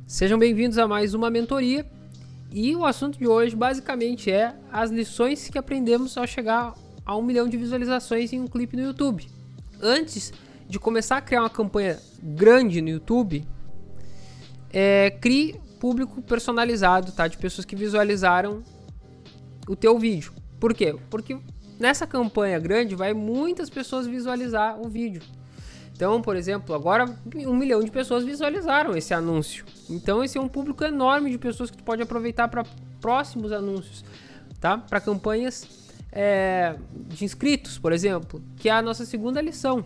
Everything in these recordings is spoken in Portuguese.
Sejam bem-vindos a mais uma mentoria e o assunto de hoje basicamente é as lições que aprendemos ao chegar a 1 milhão de visualizações em um clipe no YouTube. Antes de começar a criar uma campanha grande no YouTube, crie público personalizado, tá? De pessoas que visualizaram o teu vídeo. Por quê? Porque nessa campanha grande vai muitas pessoas visualizar o vídeo. Então, por exemplo, agora 1 milhão de pessoas visualizaram esse anúncio. Então, esse é um público enorme de pessoas que tu pode aproveitar para próximos anúncios, tá? Para campanhas de inscritos, por exemplo, que é a nossa segunda lição.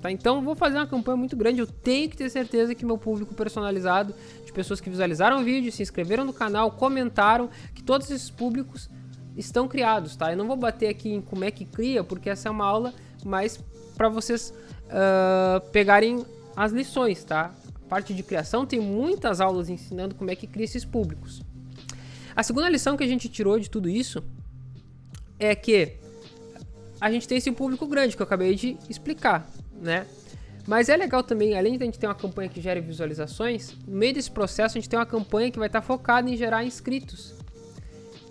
Tá? Então, vou fazer uma campanha muito grande. Eu tenho que ter certeza que meu público personalizado, de pessoas que visualizaram o vídeo, se inscreveram no canal, comentaram, que todos esses públicos estão criados, tá? Eu não vou bater aqui em como é que cria, porque essa é uma aula mais para vocês pegarem as lições, tá? A parte de criação tem muitas aulas ensinando como é que cria esses públicos. A segunda lição que a gente tirou de tudo isso é que a gente tem esse público grande que eu acabei de explicar, né? Mas é legal também, além de a gente ter uma campanha que gere visualizações, no meio desse processo a gente tem uma campanha que vai estar focada em gerar inscritos.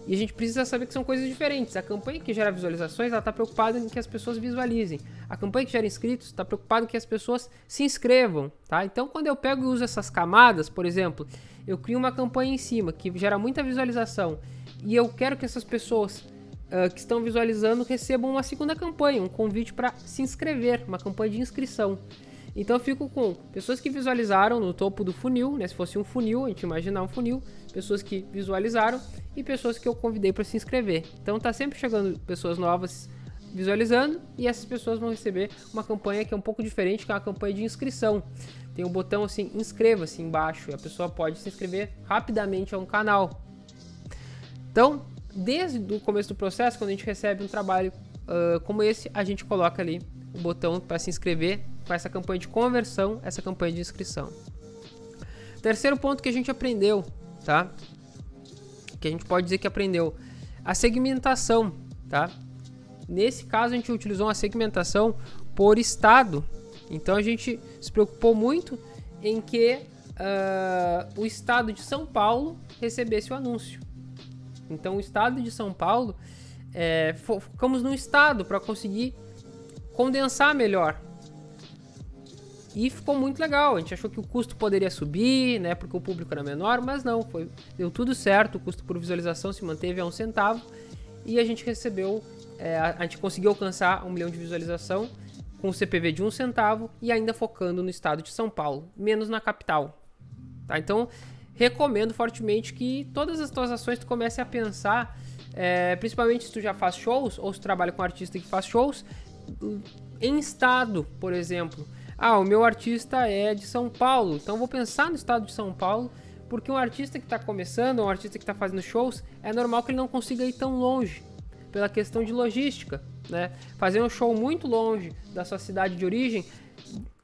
E a gente precisa saber que são coisas diferentes. A campanha que gera visualizações, ela está preocupada em que as pessoas visualizem. A campanha que gera inscritos está preocupada em que as pessoas se inscrevam, tá? Então, quando eu pego e uso essas camadas, por exemplo, eu crio uma campanha em cima que gera muita visualização e eu quero que essas pessoas que estão visualizando recebam uma segunda campanha, um convite para se inscrever, uma campanha de inscrição. Então eu fico com pessoas que visualizaram no topo do funil, né? Se fosse um funil, a gente imaginar um funil, pessoas que visualizaram e pessoas que eu convidei para se inscrever. Então tá sempre chegando pessoas novas visualizando e essas pessoas vão receber uma campanha que é um pouco diferente, que é uma campanha de inscrição. Tem um botão assim, inscreva-se embaixo, e a pessoa pode se inscrever rapidamente a um canal. Então, desde o começo do processo, quando a gente recebe um trabalho como esse, a gente coloca ali o botão para se inscrever com essa campanha de conversão, essa campanha de inscrição. Terceiro ponto que a gente aprendeu, tá? Que a gente pode dizer que aprendeu, a segmentação, tá? Nesse caso a gente utilizou uma segmentação por estado. Então a gente se preocupou muito em que o estado de São Paulo recebesse o anúncio. Então o estado de São Paulo, focamos no estado para conseguir condensar melhor. E ficou muito legal, a gente achou que o custo poderia subir, né, porque o público era menor, mas não, deu tudo certo, o custo por visualização se manteve a 1 centavo e a gente recebeu, a gente conseguiu alcançar 1 milhão de visualização com o CPV de 1 centavo e ainda focando no estado de São Paulo, menos na capital. Tá? Então, recomendo fortemente que todas as tuas ações tu comece a pensar, principalmente se tu já faz shows ou se tu trabalha com artista que faz shows, em estado, por exemplo. O meu artista é de São Paulo, então vou pensar no estado de São Paulo, porque um artista que está começando, um artista que está fazendo shows, é normal que ele não consiga ir tão longe, pela questão de logística, né? Fazer um show muito longe da sua cidade de origem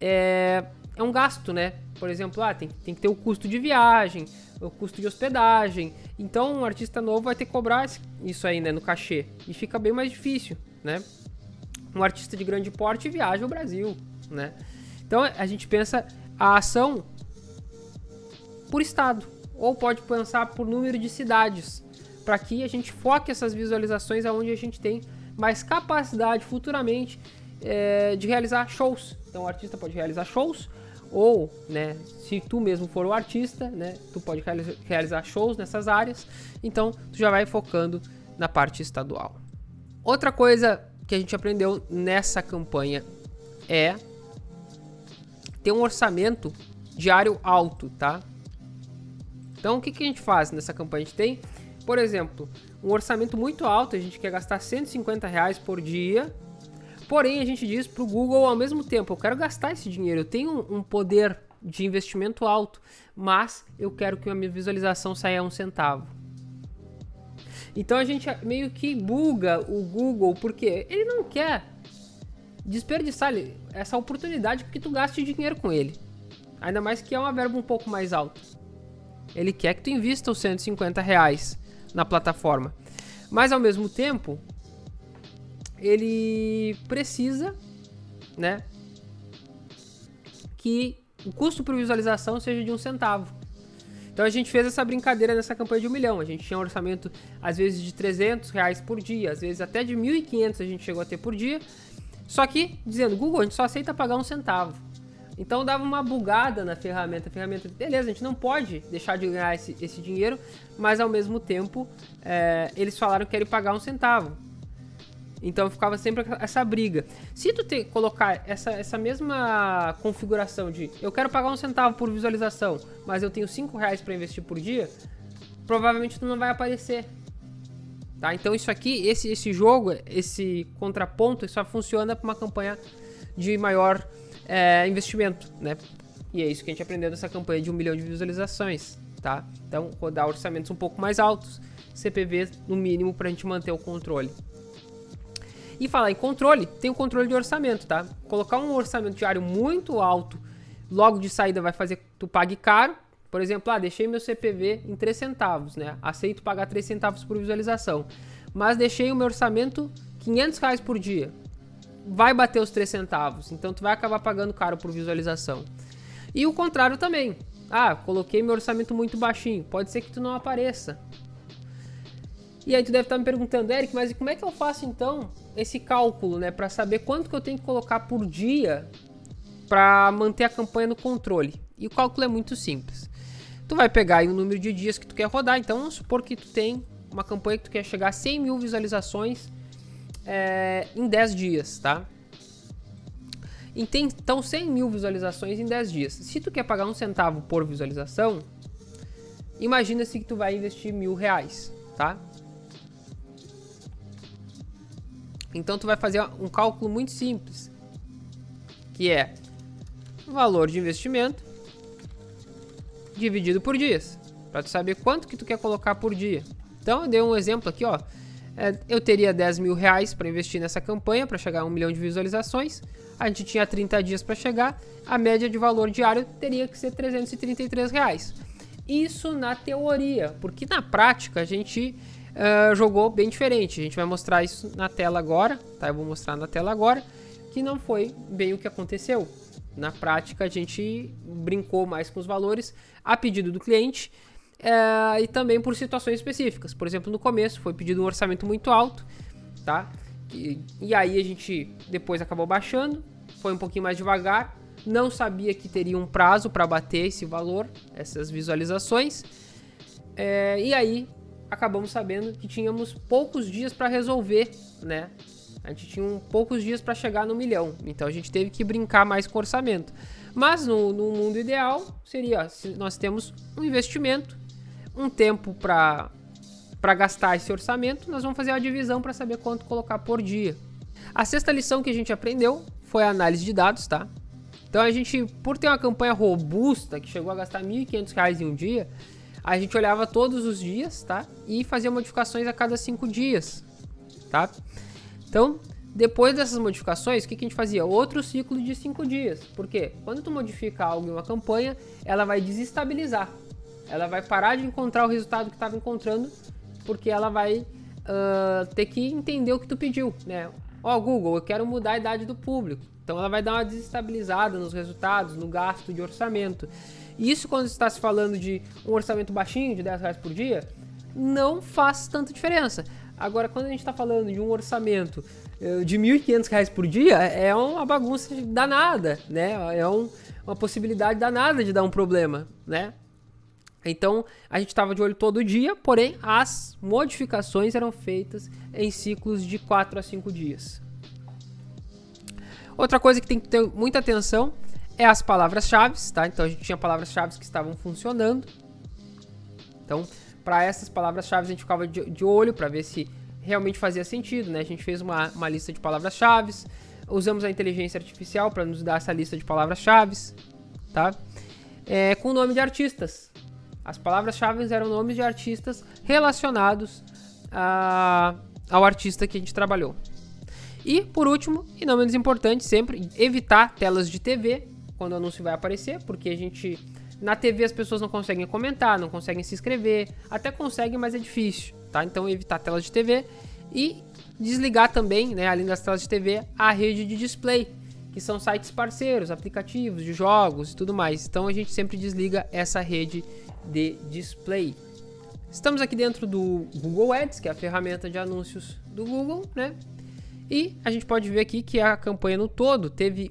é um gasto, né? Por exemplo, tem que ter o custo de viagem, o custo de hospedagem, então um artista novo vai ter que cobrar isso aí, né, no cachê, e fica bem mais difícil, né? Um artista de grande porte viaja ao Brasil, né? Então a gente pensa a ação por estado, ou pode pensar por número de cidades, para que a gente foque essas visualizações aonde a gente tem mais capacidade futuramente de realizar shows. Então o artista pode realizar shows, ou, né, se tu mesmo for o artista, né, tu pode realizar shows nessas áreas, então tu já vai focando na parte estadual. Outra coisa que a gente aprendeu nessa campanha é ter um orçamento diário alto, tá? Então, o que a gente faz nessa campanha? A gente tem, por exemplo, um orçamento muito alto, a gente quer gastar R$150 por dia, porém a gente diz para o Google ao mesmo tempo, eu quero gastar esse dinheiro, eu tenho um poder de investimento alto, mas eu quero que a minha visualização saia a 1 centavo. Então a gente meio que buga o Google, porque ele não quer desperdiçar essa oportunidade que tu gaste dinheiro com ele. Ainda mais que é uma verba um pouco mais alta. Ele quer que tu invista os R$150 na plataforma. Mas ao mesmo tempo, ele precisa, né, que o custo por visualização seja de 1 centavo. Então a gente fez essa brincadeira nessa campanha de 1 milhão. A gente tinha um orçamento, às vezes, de R$300 por dia, às vezes até de 1.500 a gente chegou a ter por dia. Só que, dizendo, Google, a gente só aceita pagar 1 centavo. Então dava uma bugada na ferramenta. A ferramenta, beleza, a gente não pode deixar de ganhar esse dinheiro, mas ao mesmo tempo eles falaram que querem pagar 1 centavo. Então ficava sempre essa briga. Se tu colocar essa mesma configuração de eu quero pagar 1 centavo por visualização, mas eu tenho R$5 para investir por dia, provavelmente tu não vai aparecer. Tá? Então isso aqui, esse jogo, esse contraponto, só funciona para uma campanha de maior investimento, né? E é isso que a gente aprendeu nessa campanha de 1 milhão de visualizações, tá? Então rodar orçamentos um pouco mais altos, CPV no mínimo para a gente manter o controle. E falar em controle, tem o controle de orçamento, tá? Colocar um orçamento diário muito alto, logo de saída vai fazer que tu pague caro. Por exemplo, deixei meu CPV em 3 centavos, né? Aceito pagar 3 centavos por visualização. Mas deixei o meu orçamento R$500 por dia. Vai bater os 3 centavos, então tu vai acabar pagando caro por visualização. E o contrário também. Coloquei meu orçamento muito baixinho, pode ser que tu não apareça. E aí tu deve estar me perguntando, Eric, mas como é que eu faço então esse cálculo, né, para saber quanto que eu tenho que colocar por dia para manter a campanha no controle? E o cálculo é muito simples. Tu vai pegar aí o número de dias que tu quer rodar. Então vamos supor que tu tem uma campanha que tu quer chegar a 100 mil visualizações em 10 dias, tá? Então 100 mil visualizações em 10 dias. Se tu quer pagar 1 centavo por visualização, imagina-se que tu vai investir R$1.000, tá? Então tu vai fazer um cálculo muito simples, que é o valor de investimento dividido por dias, para tu saber quanto que tu quer colocar por dia. Então eu dei um exemplo aqui, ó. Eu teria R$10.000 para investir nessa campanha para chegar a 1 milhão de visualizações. A gente tinha 30 dias para chegar. A média de valor diário teria que ser R$333. Isso na teoria, porque na prática a gente jogou bem diferente. A gente vai mostrar isso na tela agora, tá? Eu vou mostrar na tela agora que não foi bem o que aconteceu. Na prática a gente brincou mais com os valores a pedido do cliente e também por situações específicas. Por exemplo, no começo foi pedido um orçamento muito alto, tá? E aí a gente depois acabou baixando, foi um pouquinho mais devagar, não sabia que teria um prazo para bater esse valor, essas visualizações, e aí acabamos sabendo que tínhamos poucos dias para resolver, né? A gente tinha poucos dias para chegar no 1 milhão, então a gente teve que brincar mais com o orçamento. Mas no mundo ideal seria, se nós temos um investimento, um tempo para gastar esse orçamento, nós vamos fazer a divisão para saber quanto colocar por dia. A sexta lição que a gente aprendeu foi a análise de dados, tá? Então a gente, por ter uma campanha robusta que chegou a gastar R$1.500 em um dia, a gente olhava todos os dias, tá? E fazia modificações a cada 5 dias, tá? Então, depois dessas modificações, o que a gente fazia? Outro ciclo de 5 dias. Por quê? Quando tu modifica algo em uma campanha, ela vai desestabilizar. Ela vai parar de encontrar o resultado que estava encontrando, porque ela vai ter que entender o que tu pediu, né? Google, eu quero mudar a idade do público. Então ela vai dar uma desestabilizada nos resultados, no gasto de orçamento. Isso, quando está se falando de um orçamento baixinho, de R$10 por dia, não faz tanta diferença. Agora, quando a gente está falando de um orçamento de R$1.500 por dia, é uma bagunça danada, né? É uma possibilidade danada de dar um problema, né? Então, a gente estava de olho todo dia, porém, as modificações eram feitas em ciclos de 4 a 5 dias. Outra coisa que tem que ter muita atenção é as palavras-chave, tá? Então, a gente tinha palavras-chave que estavam funcionando. Então, para essas palavras-chave, a gente ficava de olho para ver se realmente fazia sentido, né? A gente fez uma lista de palavras-chave, usamos a inteligência artificial para nos dar essa lista de palavras-chave, tá? Com o nome de artistas. As palavras-chave eram nomes de artistas relacionados ao artista que a gente trabalhou. E, por último, e não menos importante, sempre evitar telas de TV quando o anúncio vai aparecer, porque na TV as pessoas não conseguem comentar, não conseguem se inscrever, até conseguem, mas é difícil, tá? Então, evitar telas de TV e desligar também, né, além das telas de TV, a rede de display, que são sites parceiros, aplicativos de jogos e tudo mais. Então a gente sempre desliga essa rede de display. Estamos aqui dentro do Google Ads, que é a ferramenta de anúncios do Google, né? E a gente pode ver aqui que a campanha no todo teve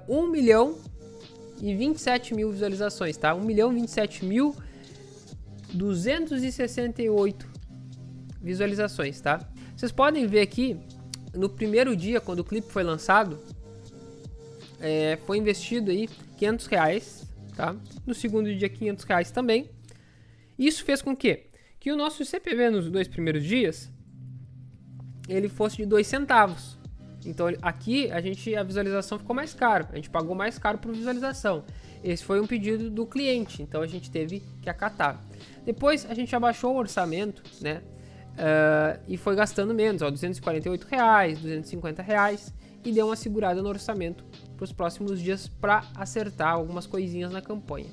1.027.000 visualizações, tá? 1.027.268 visualizações, tá? Vocês podem ver aqui, no primeiro dia, quando o clipe foi lançado, foi investido aí R$500, tá? No segundo dia, R$500 também. Isso fez com que o nosso CPV nos 2 primeiros dias ele fosse de 2 centavos. Então aqui a visualização ficou mais caro, a gente pagou mais caro por visualização. Esse foi um pedido do cliente, então a gente teve que acatar. Depois a gente abaixou o orçamento, né? E foi gastando menos, R$248, R$250, e deu uma segurada no orçamento para os próximos dias para acertar algumas coisinhas na campanha.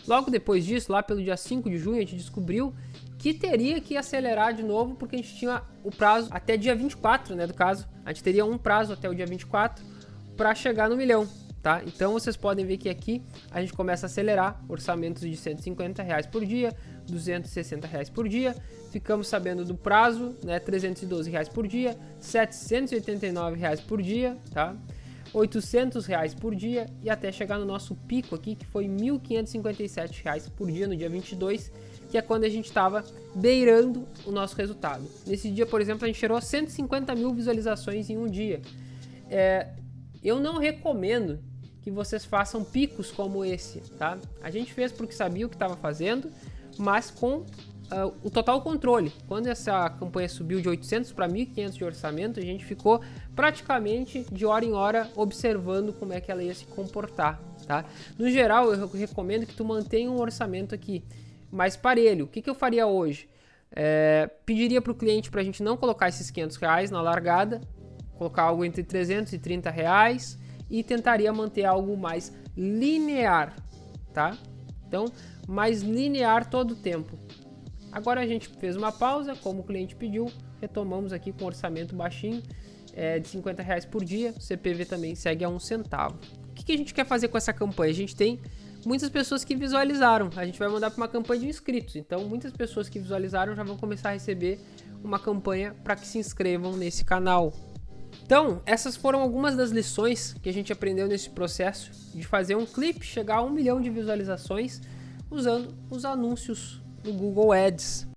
Logo depois disso, lá pelo dia 5 de junho, a gente descobriu que teria que acelerar de novo, porque a gente tinha o prazo até dia 24, né, do caso. A gente teria um prazo até o dia 24 para chegar no 1 milhão, tá? Então vocês podem ver que aqui a gente começa a acelerar orçamentos de R$150 por dia, R$260 por dia. Ficamos sabendo do prazo, né, R$312 por dia, R$789 por dia, tá? R$800 por dia e até chegar no nosso pico aqui, que foi R$1.557 por dia no dia 22, que é quando a gente estava beirando o nosso resultado. Nesse dia, por exemplo, a gente gerou 150.000 visualizações em um dia. Eu não recomendo que vocês façam picos como esse, tá? A gente fez porque sabia o que estava fazendo, mas com o total controle. Quando essa campanha subiu de 800 para 1.500 de orçamento, a gente ficou praticamente de hora em hora observando como é que ela ia se comportar, tá? No geral, eu recomendo que tu mantenha um orçamento aqui mais parelho. O que eu faria hoje? Pediria para o cliente para a gente não colocar esses R$500 na largada, colocar algo entre R$330 e tentaria manter algo mais linear, tá? Então, mais linear todo o tempo. Agora a gente fez uma pausa, como o cliente pediu, retomamos aqui com orçamento baixinho, de R$50 por dia, o CPV também segue a 1 centavo. O que a gente quer fazer com essa campanha? A gente tem muitas pessoas que visualizaram, a gente vai mandar para uma campanha de inscritos, então muitas pessoas que visualizaram já vão começar a receber uma campanha para que se inscrevam nesse canal. Então, essas foram algumas das lições que a gente aprendeu nesse processo de fazer um clipe chegar a 1 milhão de visualizações usando os anúncios do Google Ads.